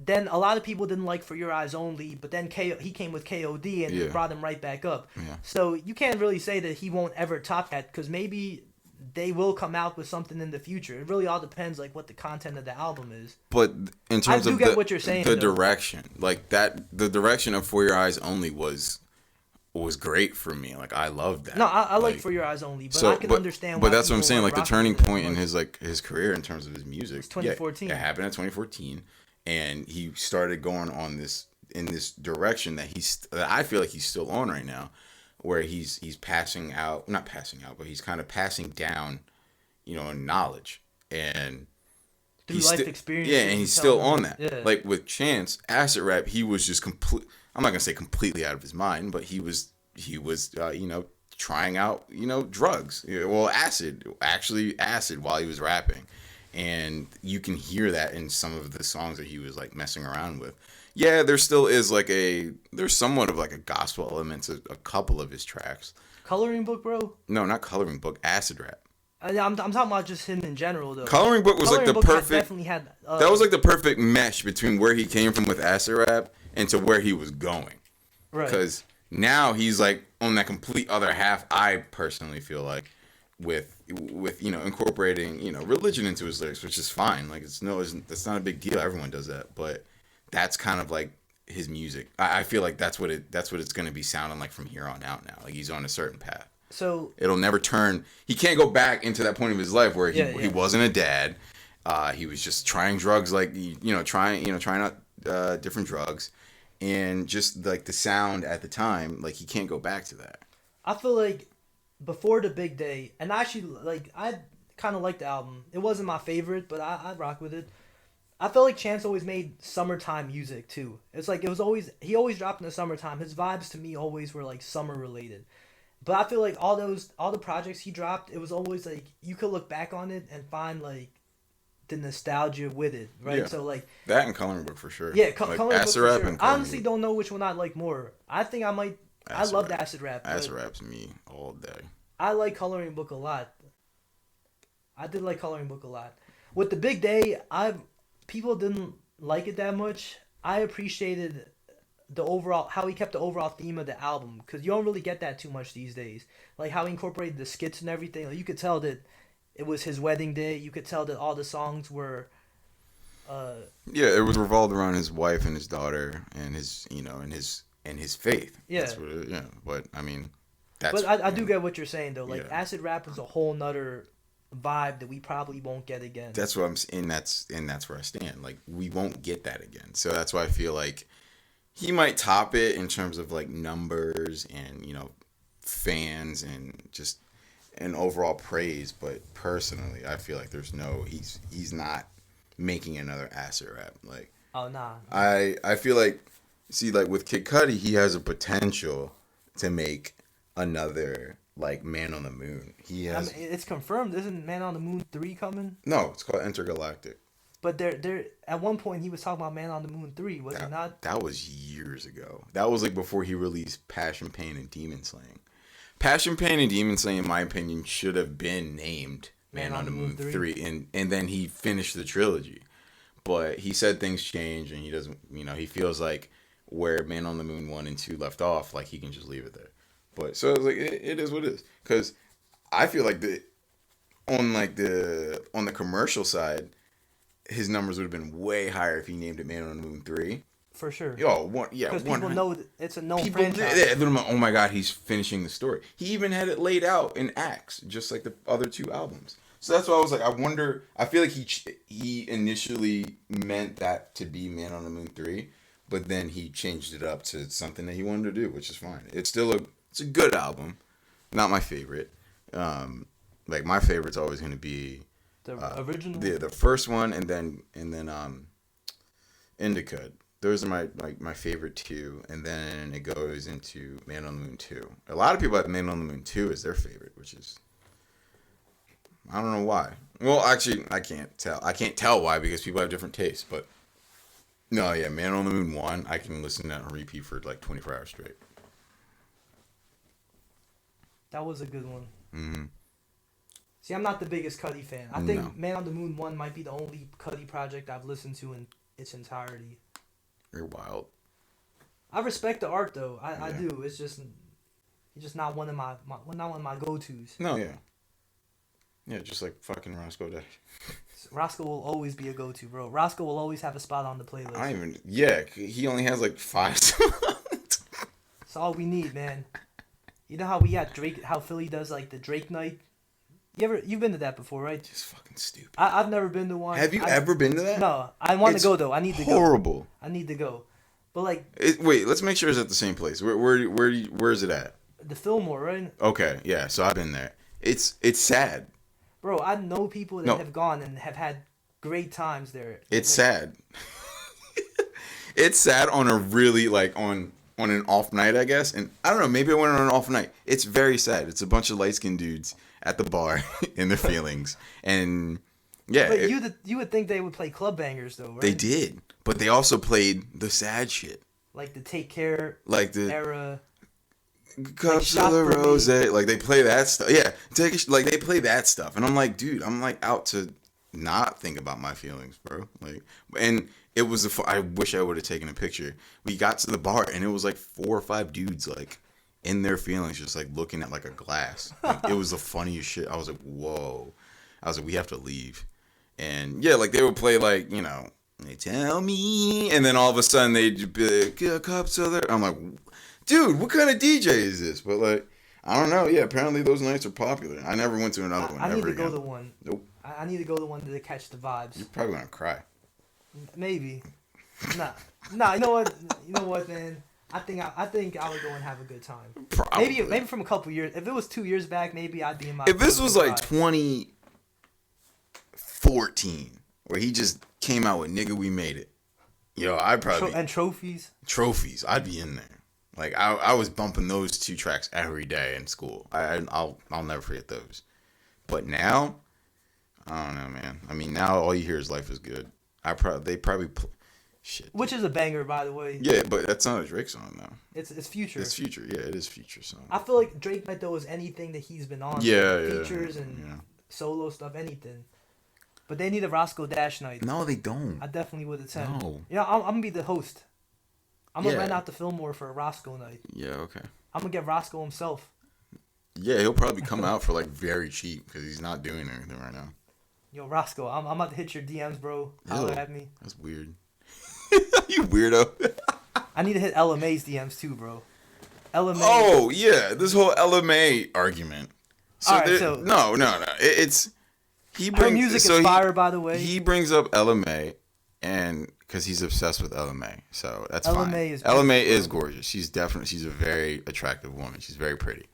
Then a lot of people didn't like For Your Eyes Only, but then he came with KOD and it brought him right back up. Yeah. So you can't really say that he won't ever top that, because maybe they will come out with something in the future. It really all depends, like, what the content of the album is. But in terms of what you're saying, the direction, like the direction of For Your Eyes Only was great for me. Like, I loved that. No, I like For Your Eyes Only, but I can understand. But that's what I'm saying. Like, the turning point in his career in terms of his music. It's 2014. Yeah, it happened in 2014, and he started going on this direction that I feel like he's still on right now, where he's not passing out, but he's kind of passing down, knowledge and through life experience. Yeah, and he's still on that. Yeah. Like with Chance, acid rap, he was just I'm not gonna say completely out of his mind, but he was trying out drugs. Well, acid while he was rapping, and you can hear that in some of the songs that he was like messing around with. Yeah, there still is there's somewhat of like a gospel element to a couple of his tracks. Coloring Book, bro? No, not Coloring Book, acid rap. I'm talking about just him in general, though. Coloring Book was like the perfect. Definitely had. That was like the perfect mesh between where he came from with acid rap and to where he was going. Right. Because now he's like on that complete other half. I personally feel like with incorporating religion into his lyrics, which is fine. Like that's not a big deal. Everyone does that, but that's kind of like his music. I feel like that's what it's going to be sounding like from here on out now. Like he's on a certain path. So it'll never turn. He can't go back into that point of his life where he wasn't a dad. He was just trying drugs, like trying out different drugs, and just like the sound at the time, like he can't go back to that. I feel like before the Big Day, and actually like I kind of liked the album. It wasn't my favorite, but I rock with it. I felt like Chance always made summertime music too. It's like he always dropped in the summertime. His vibes to me always were like summer related. But I feel like all the projects he dropped, it was always like you could look back on it and find like the nostalgia with it, right? Yeah. So like that and Coloring Book for sure. Yeah, like Coloring Book acid for rap sure. and I honestly don't know which one I like more. I think I might. I loved acid rap. Acid rap's me all day. I like Coloring Book a lot. I did like Coloring Book a lot. With the big day, people didn't like it that much. I appreciated the overall how he kept the overall theme of the album because you don't really get that too much these days. Like how he incorporated the skits and everything. Like you could tell that it was his wedding day. You could tell that all the songs were. Yeah, it was revolved around his wife and his daughter and his, and his faith. Yeah. That's what it, yeah. But I mean, But I do get what you're saying though. Like yeah. acid rap is a whole nother vibe that we probably won't get again. That's what I'm saying. That's where I stand. Like we won't get that again. So that's why I feel like he might top it in terms of like numbers and fans and just an overall praise. But personally, I feel like he's not making another acid rap. Like Oh nah. I feel like see like with Kid Cudi, he has a potential to make another like Man on the Moon. He has. I mean, it's confirmed. Isn't Man on the Moon 3 coming? No, it's called Intergalactic. But there at one point he was talking about Man on the Moon 3, was he not? That was years ago. That was like before he released Passion, Pain, and Demon Slaying. Passion, Pain, and Demon Slaying, in my opinion, should have been named Man on the Moon 3, and then he finished the trilogy. But he said things change, and he doesn't. He feels like where Man on the Moon 1 and 2 left off, like he can just leave it there. But so it's like it is what it is. Because I feel like on the commercial side, his numbers would have been way higher if he named it Man on the Moon 3. For sure. Because people know it's a known franchise. Oh my God, he's finishing the story. He even had it laid out in acts, just like the other two albums. So that's why I was like, I wonder. I feel like he initially meant that to be Man on the Moon 3, but then he changed it up to something that he wanted to do, which is fine. It's a good album, not my favorite. Like my favorite's always going to be the original, the first one, and then Indica. Those are my favorite two, and then it goes into Man on the Moon 2. A lot of people have Man on the Moon 2 as their favorite, which is I don't know why. Well, actually, I can't tell. I can't tell why because people have different tastes. But no, yeah, Man on the Moon 1, I can listen to that on repeat for like 24 hours straight. That was a good one. Mm-hmm. See, I'm not the biggest Cudi fan. I think Man on the Moon 1 might be the only Cudi project I've listened to in its entirety. You're wild. I respect the art though. I do. It's just he's just not one of my not one of my go-tos. No, yeah. Yeah, just like fucking Roscoe Dash. Roscoe will always be a go-to, bro. Roscoe will always have a spot on the playlist. He only has like 5 songs. That's all we need, man. You know how we got Drake, how Philly does like the Drake night? You've been to that before, right? Just fucking stupid. I've never been to one. Have you ever been to that? No, I want to go though. I need to go. Horrible. I need to go. But like wait, let's make sure it's at the same place. Where is it at? The Fillmore, right? Okay, yeah, so I've been there. It's sad. Bro, I know people that have gone and have had great times there. It's sad. It's sad on a really on an off night, I guess. And I don't know, maybe I went on an off night. It's very sad. It's a bunch of light-skinned dudes at the bar in their feelings. And yeah. But you would think they would play club bangers though, right? They did. But they also played the sad shit. Like the Take Care era. Cups of the rose, like they play that stuff. Yeah, they play that stuff, and I'm like, dude, I'm like out to not think about my feelings, bro. Like, and it was I wish I would have taken a picture. We got to the bar, and it was like 4 or 5 dudes like in their feelings, just like looking at like a glass. Like, it was the funniest shit. I was like, whoa. I was like, we have to leave, and yeah, like they would play like they tell me, and then all of a sudden they'd be like, cups of the. I'm like. Dude, what kind of DJ is this? But like, I don't know. Yeah, apparently those nights are popular. I never went to another one. I need to go to one. Nope. I need to go to one to catch the vibes. You're probably gonna cry. Maybe. Nah. You know what, man. I think I would go and have a good time. Probably. Maybe from a couple years. If it was 2 years back, maybe I'd be in my. If this was like 2014, where he just came out with "Nigga, We Made It," I'd probably and trophies. Trophies, I'd be in there. Like I was bumping those 2 tracks every day in school. I'll never forget those. But now, I don't know, man. I mean, now all you hear is "Life Is Good." They probably shit. Which is a banger, by the way. Yeah, but that's not a Drake song though. It's Future. It's Future. Yeah, it is Future song. I feel like Drake might though is anything that he's been on. Yeah, features and solo stuff, anything. But they need a Roscoe Dash night. No, they don't. I definitely would attend. No. Yeah, I'm gonna be the host. I'm gonna Yeah. rent out the Fillmore for a Roscoe night. Yeah, okay. I'm gonna get Roscoe himself. Yeah, he'll probably come out for like very cheap because he's not doing anything right now. Yo, Roscoe, I'm about to hit your DMs, bro. Holler at me. That's weird. You weirdo. I need to hit LMA's DMs too, bro. LMA. Oh yeah, this whole LMA argument. So, All right, so no. It's he her brings music so is fire, by the way. He brings up LMA, and because he's obsessed with LMA, so that's fine. LMA is gorgeous. She's a very attractive woman. She's very pretty,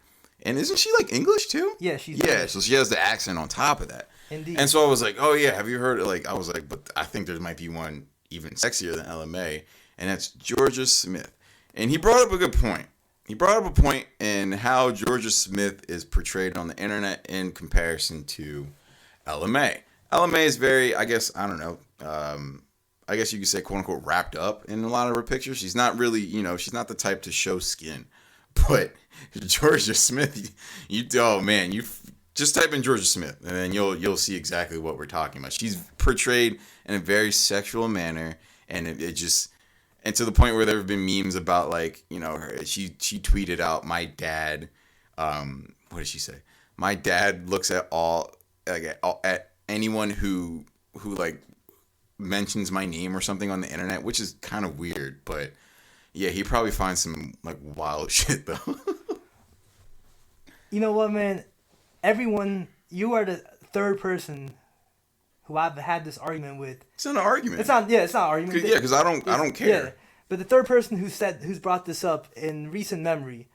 and isn't she like English too? Yeah, she's. Yeah, English. so she has the accent on top of that. Indeed. And so I was like, oh yeah, have you heard? Like I was like, but I think there might be one even sexier than LMA, and that's Jorja Smith. And he brought up a good point. He brought up a point in how Jorja Smith is portrayed on the internet in comparison to LMA. LMA is very, I guess, I don't know, I guess you could say, quote unquote, wrapped up in a lot of her pictures. She's not really, she's not the type to show skin. But Jorja Smith, oh man, you just type in Jorja Smith and then you'll see exactly what we're talking about. She's portrayed in a very sexual manner, and it just. And to the point where there have been memes about, like, she tweeted out, my dad, what did she say? My dad looks at at anyone who like mentions my name or something on the internet, which is kind of weird, but yeah, he probably finds some like wild shit though. You know what, man? You are the third person who I've had this argument with. It's not an argument. It's not an argument. Yeah, because I don't care. Yeah, but the third person who's brought this up in recent memory,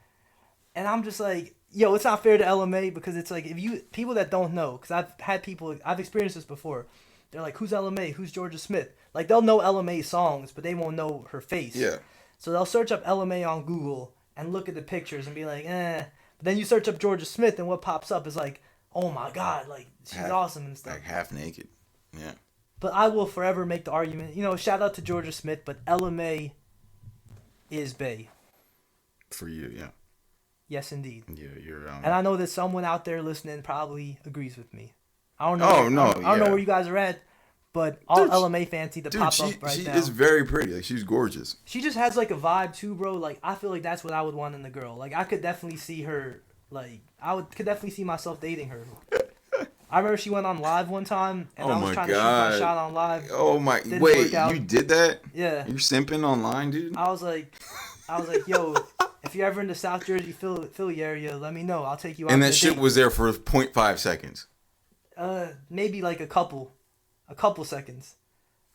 and I'm just like, yo, it's not fair to LMA, because it's like, people that don't know, because I've experienced this before. They're like, who's LMA? Who's Jorja Smith? Like, they'll know LMA songs, but they won't know her face. Yeah. So they'll search up LMA on Google and look at the pictures and be like, eh. But then you search up Jorja Smith, and what pops up is like, oh my god, like, she's awesome and stuff. Like half naked. Yeah. But I will forever make the argument, shout out to Jorja Smith, but LMA is bae. For you, yeah. Yes, indeed. Yeah, you're. And I know that someone out there listening probably agrees with me. I don't know. Oh no, I don't know where you guys are at, but all LMA fans need to pop up right now. She is very pretty. Like, she's gorgeous. She just has like a vibe too, bro. Like, I feel like that's what I would want in a girl. Like, I could definitely see her. Like, could definitely see myself dating her. I remember she went on live one time, and I was trying to shoot my shot on live. Oh my! Wait, you did that? Yeah. You're simping online, dude? I was like, yo, if you're ever in the South Jersey, Philly area, let me know. I'll take you out. And that shit was there for 0.5 seconds. Maybe like a couple seconds.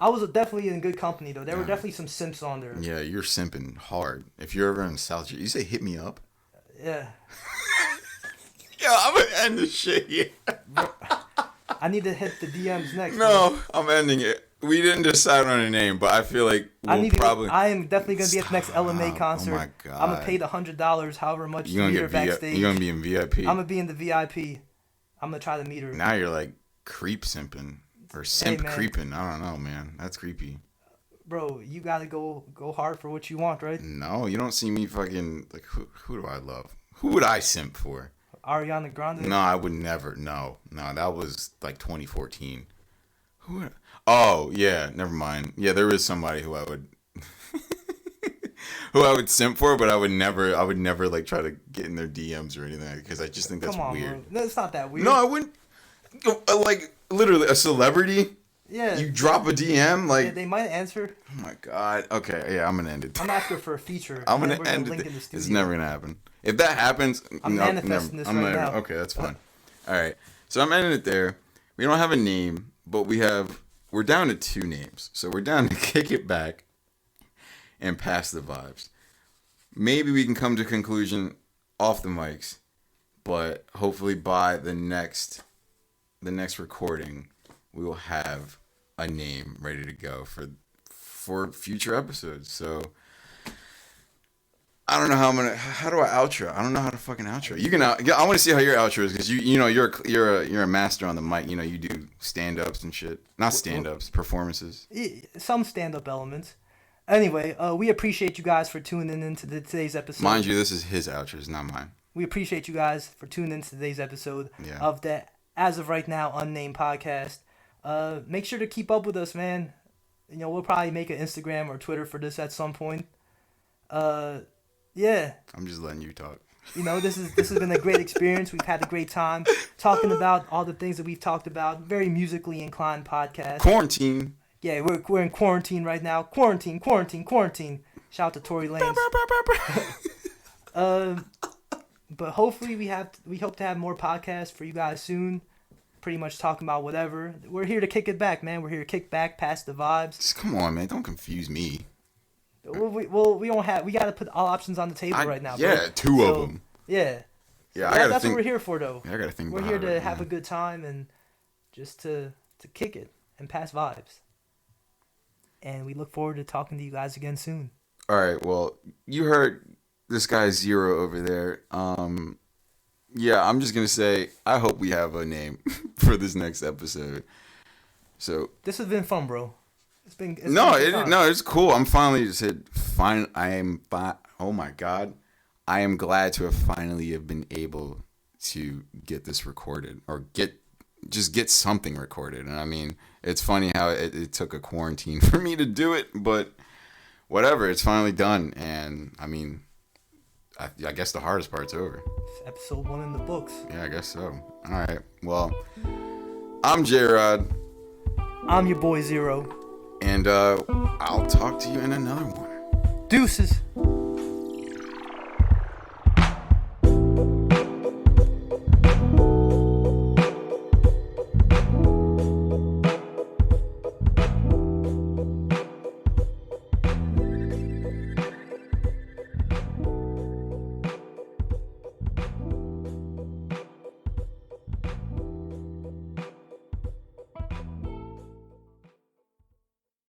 I was definitely in good company though. There were definitely some simps on there. Yeah, you're simping hard. If you're ever in South Jersey, you say hit me up. Yeah. Yo, I'm gonna end this shit here. I need to hit the DMs next. No, man. I'm ending it. We didn't decide on a name, but I feel like I am definitely gonna be at the next LMA concert. Oh my god! I'm gonna pay the $100, however much to meet her backstage. You're gonna be in VIP. I'm gonna be in the VIP. I'm gonna try to meet her. Now you're like creep simping or simp creeping. I don't know, man. That's creepy. Bro, you gotta go hard for what you want, right? No, you don't see me fucking like. Who do I love? Who would I simp for? Ariana Grande? No, I would never. No, that was like 2014. Who? Oh yeah, never mind. Yeah, there is somebody who I would, simp for, but I would never like try to get in their DMs or anything, because I just think that's weird. Bro. No, it's not that weird. No, I wouldn't. Like, literally, a celebrity. Yeah. You drop a DM, like. Yeah, they might answer. Oh my god. Okay, yeah, I'm gonna end it. I'm asking for a feature. I'm gonna end it. It's never gonna happen. If that happens, I'm manifesting this right now. Okay, that's fine. All right, so I'm ending it there. We don't have a name, but we're down to 2 names. So we're down to Kick It Back and Pass the Vibes. Maybe we can come to a conclusion off the mics, but hopefully by the next recording, we will have a name ready to go for future episodes. So I don't know how do I outro? I don't know how to fucking outro. You can I want to see how your outro is, because you're a master on the mic. You do stand-ups and shit. Not stand-ups, performances. Some stand-up elements. Anyway, we appreciate you guys for tuning into today's episode. Mind you, this is his outro, it's not mine. We appreciate you guys for tuning into today's episode of the, as of right now, Unnamed podcast. Make sure to keep up with us, man. You know, we'll probably make an Instagram or Twitter for this at some point. Yeah. I'm just letting you talk. You know, this has been a great experience. We've had a great time talking about all the things that we've talked about. Very musically inclined podcast. Quarantine. Yeah, we're in quarantine right now. Quarantine. Shout out to Tory Lanez. But hopefully we hope to have more podcasts for you guys soon. Pretty much talking about whatever. We're here to kick it back, man. We're here to kick back, pass the vibes. Just come on, man. Don't confuse me. We got to put all options on the table right now. Yeah, bro. two of them. Yeah. Yeah, That's what we're here for, though. Yeah, I gotta think. We're here to have a good time and just to kick it and pass vibes. And we look forward to talking to you guys again soon. All right. Well, you heard this guy Zero over there. Yeah, I'm just gonna say I hope we have a name for this next episode. So this has been fun, bro. It's cool. I'm finally just hit fine. Oh my God, I am glad to have finally have been able to get this recorded or get something recorded. And I mean, it's funny how it took a quarantine for me to do it, but whatever. It's finally done, and I mean, I guess the hardest part's over. It's episode 1 in the books. Yeah, I guess so. All right. Well, I'm J-Rod. I'm your boy Zero. And I'll talk to you in another one. Deuces.